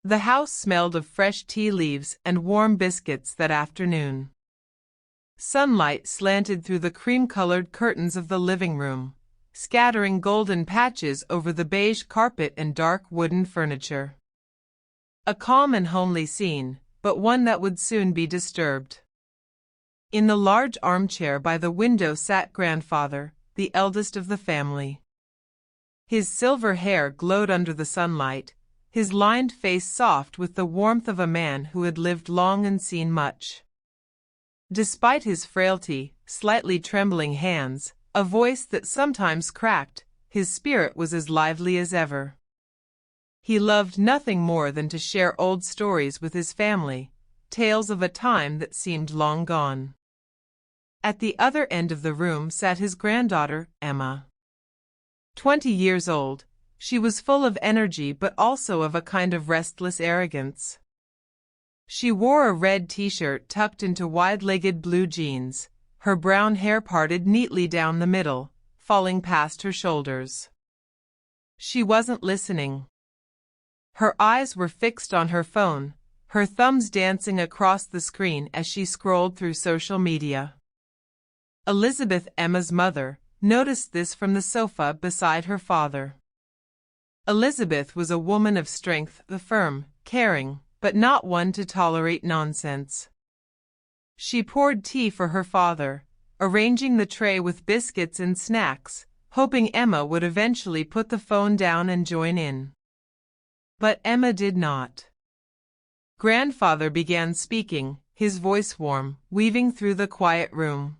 The house smelled of fresh tea leaves and warm biscuits that afternoon. Sunlight slanted through the cream-colored curtains of the living room, scattering golden patches over the beige carpet and dark wooden furniture. A calm and homely scene, but one that would soon be disturbed. In the large armchair by the window sat grandfather, the eldest of the family. His silver hair glowed under the sunlight, his lined face soft with the warmth of a man who had lived long and seen much. Despite his frailty, slightly trembling hands, a voice that sometimes cracked, his spirit was as lively as ever. He loved nothing more than to share old stories with his family, tales of a time that seemed long gone. At the other end of the room sat his granddaughter, Emma. 20 years old, she was full of energy but also of a kind of restless arrogance. She wore a red t-shirt tucked into wide-legged blue jeans, her brown hair parted neatly down the middle, falling past her shoulders. She wasn't listening. Her eyes were fixed on her phone, her thumbs dancing across the screen as she scrolled through social media. Elizabeth, Emma's mother, noticed this from the sofa beside her father. Elizabeth was a woman of strength, firm, caring, but not one to tolerate nonsense. She poured tea for her father, arranging the tray with biscuits and snacks, hoping Emma would eventually put the phone down and join in. But Emma did not. Grandfather began speaking, his voice warm, weaving through the quiet room.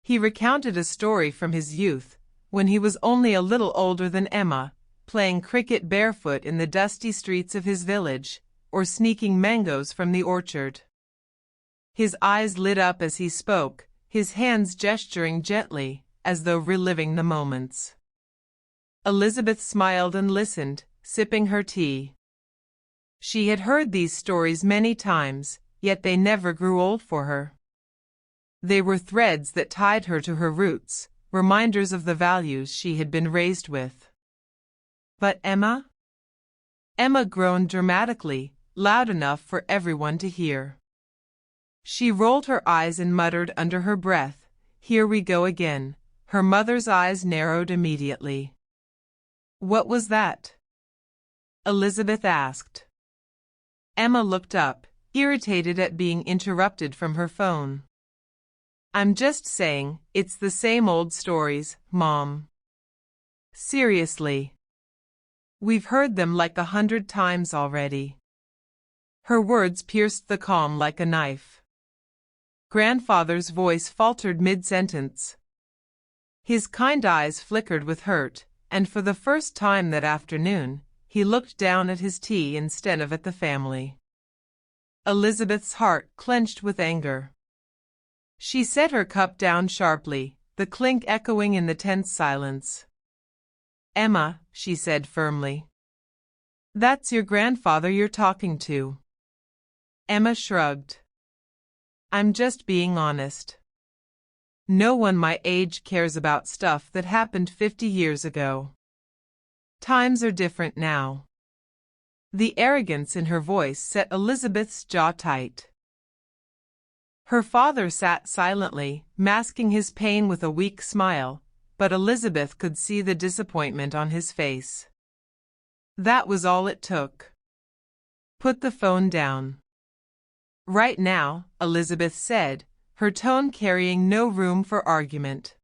He recounted a story from his youth, when he was only a little older than Emma, playing cricket barefoot in the dusty streets of his village, or sneaking mangoes from the orchard. His eyes lit up as he spoke, his hands gesturing gently, as though reliving the moments. Elizabeth smiled and listened, sipping her tea. She had heard these stories many times, yet they never grew old for her. They were threads that tied her to her roots, reminders of the values she had been raised with. But Emma? Emma groaned dramatically, loud enough for everyone to hear. She rolled her eyes and muttered under her breath, "Here we go again." Her mother's eyes narrowed immediately. "What was that?" Elizabeth asked. Emma looked up, irritated at being interrupted from her phone. "I'm just saying, it's the same old stories, Mom. Seriously. We've heard them like 100 times already." Her words pierced the calm like a knife. Grandfather's voice faltered mid-sentence. His kind eyes flickered with hurt, and for the first time that afternoon, he looked down at his tea instead of at the family. Elizabeth's heart clenched with anger. She set her cup down sharply, the clink echoing in the tense silence. "Emma," she said firmly. "That's your grandfather you're talking to." Emma shrugged. "I'm just being honest. No one my age cares about stuff that happened 50 years ago. Times are different now." The arrogance in her voice set Elizabeth's jaw tight. Her father sat silently, masking his pain with a weak smile, but Elizabeth could see the disappointment on his face. That was all it took. "Put the phone down." "Right now," Elizabeth said, her tone carrying no room for argument.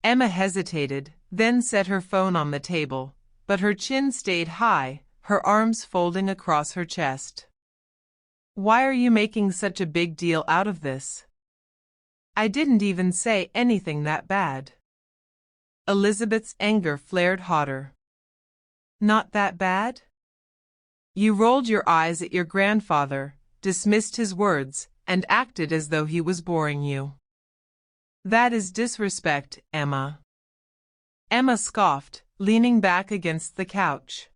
Emma hesitated, then set her phone on the table, but her chin stayed high, her arms folding across her chest. "Why are you making such a big deal out of this? I didn't even say anything that bad." Elizabeth's anger flared hotter. "Not that bad?" You rolled your eyes at your grandfather, dismissed his words, and acted as though he was boring you. "That is disrespect, Emma." Emma scoffed, leaning back against the couch.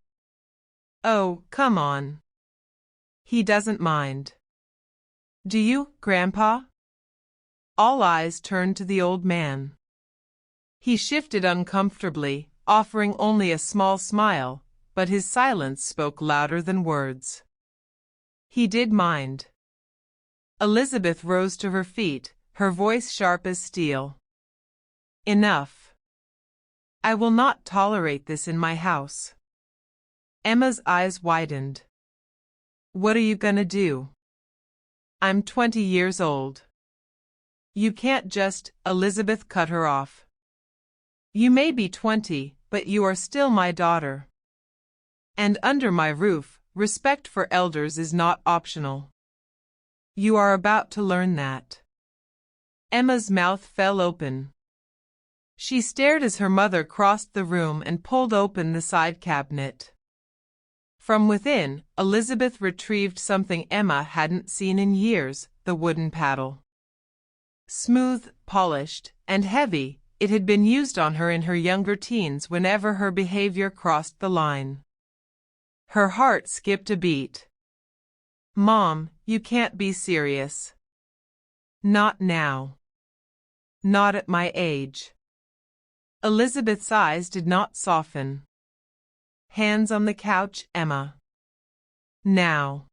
"Oh, come on. He doesn't mind. Do you, Grandpa?" All eyes turned to the old man. He shifted uncomfortably, offering only a small smile, but his silence spoke louder than words. He did mind. Elizabeth rose to her feet, her voice sharp as steel. Enough. I will not tolerate this in my house. Emma's eyes widened. What are you gonna do? I'm 20 years old. You can't just, Elizabeth cut her off. You may be 20, but you are still my daughter. And under my roof, respect for elders is not optional. You are about to learn that. Emma's mouth fell open. She stared as her mother crossed the room and pulled open the side cabinet. From within, Elizabeth retrieved something Emma hadn't seen in years, the wooden paddle. Smooth, polished, and heavy, it had been used on her in her younger teens whenever her behavior crossed the line. Her heart skipped a beat. Mom, you can't be serious. Not now. Not at my age. Elizabeth's eyes did not soften. Hands on the couch, Emma. Now.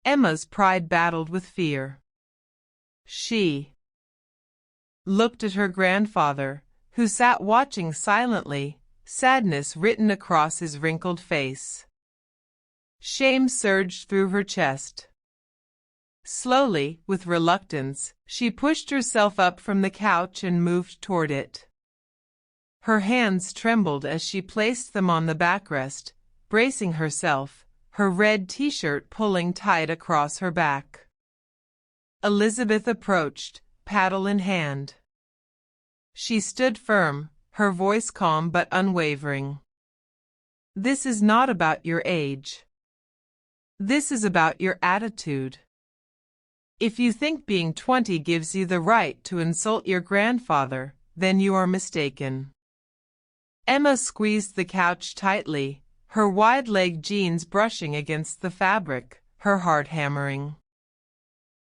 Emma's pride battled with fear. She looked at her grandfather, who sat watching silently, sadness written across his wrinkled face. Shame surged through her chest. Slowly, with reluctance, she pushed herself up from the couch and moved toward it. Her hands trembled as she placed them on the backrest, bracing herself, her red t-shirt pulling tight across her back. Elizabeth approached, paddle in hand. She stood firm, her voice calm but unwavering. This is not about your age. This is about your attitude. If you think being 20 gives you the right to insult your grandfather, then you are mistaken. Emma squeezed the couch tightly, her wide-legged jeans brushing against the fabric, her heart hammering.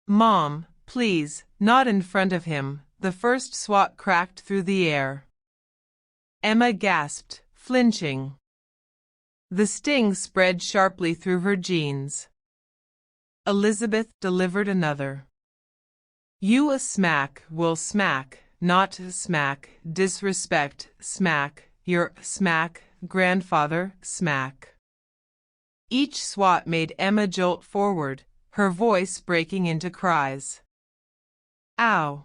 Mom, please, not in front of him. The first swat cracked through the air. Emma gasped, flinching. The sting spread sharply through her jeans. Elizabeth delivered another. You a smack will smack, not smack, disrespect, smack, your smack, grandfather, smack. Each swat made Emma jolt forward, her voice breaking into cries. Ow.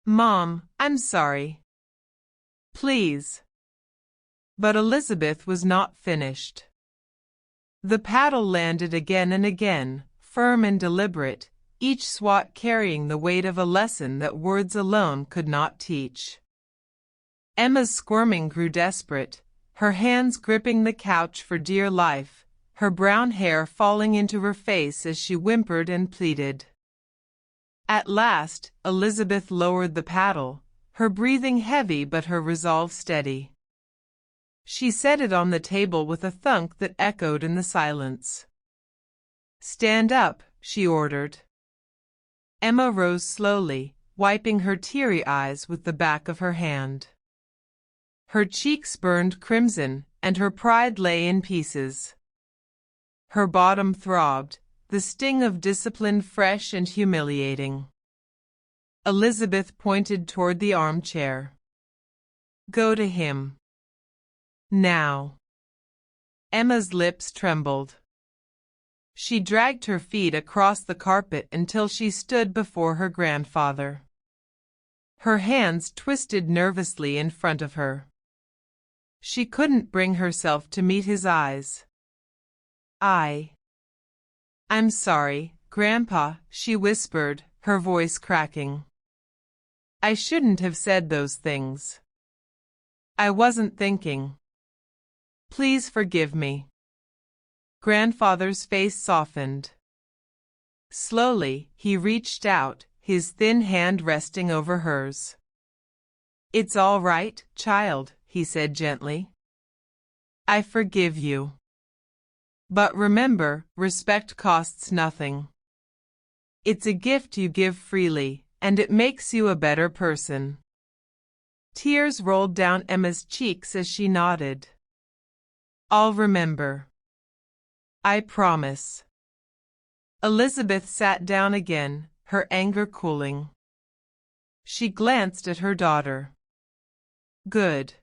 Mom, I'm sorry. Please. But Elizabeth was not finished. The paddle landed again and again, firm and deliberate, each swat carrying the weight of a lesson that words alone could not teach. Emma's squirming grew desperate, her hands gripping the couch for dear life, her brown hair falling into her face as she whimpered and pleaded. At last, Elizabeth lowered the paddle, her breathing heavy but her resolve steady. She set it on the table with a thunk that echoed in the silence. Stand up, she ordered. Emma rose slowly, wiping her teary eyes with the back of her hand. Her cheeks burned crimson, and her pride lay in pieces. Her bottom throbbed, the sting of discipline fresh and humiliating. Elizabeth pointed toward the armchair. Go to him. Now. Emma's lips trembled. She dragged her feet across the carpet until she stood before her grandfather. Her hands twisted nervously in front of her. She couldn't bring herself to meet his eyes. I'm sorry, Grandpa, she whispered, her voice cracking. I shouldn't have said those things. I wasn't thinking. Please forgive me. Grandfather's face softened. Slowly, he reached out, his thin hand resting over hers. It's all right, child, he said gently. I forgive you. But remember, respect costs nothing. It's a gift you give freely, and it makes you a better person. Tears rolled down Emma's cheeks as she nodded. I'll remember. I promise. Elizabeth sat down again, her anger cooling. She glanced at her daughter. Good.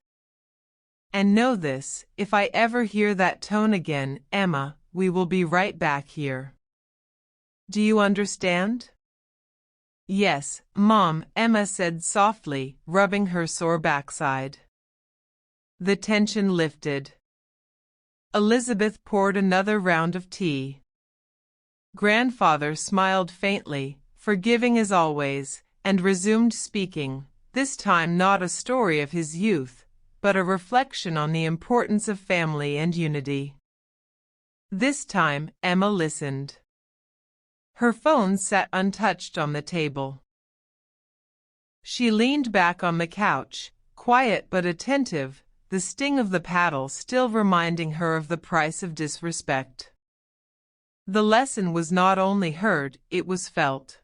And know this, if I ever hear that tone again, Emma, we will be right back here. Do you understand? Yes, Mom, Emma said softly, rubbing her sore backside. The tension lifted. Elizabeth poured another round of tea. Grandfather smiled faintly, forgiving as always, and resumed speaking, this time not a story of his youth, but a reflection on the importance of family and unity. This time, Emma listened. Her phone sat untouched on the table. She leaned back on the couch, quiet but attentive, the sting of the paddle still reminding her of the price of disrespect. The lesson was not only heard, it was felt.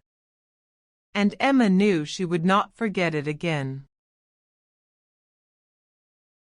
And Emma knew she would not forget it again.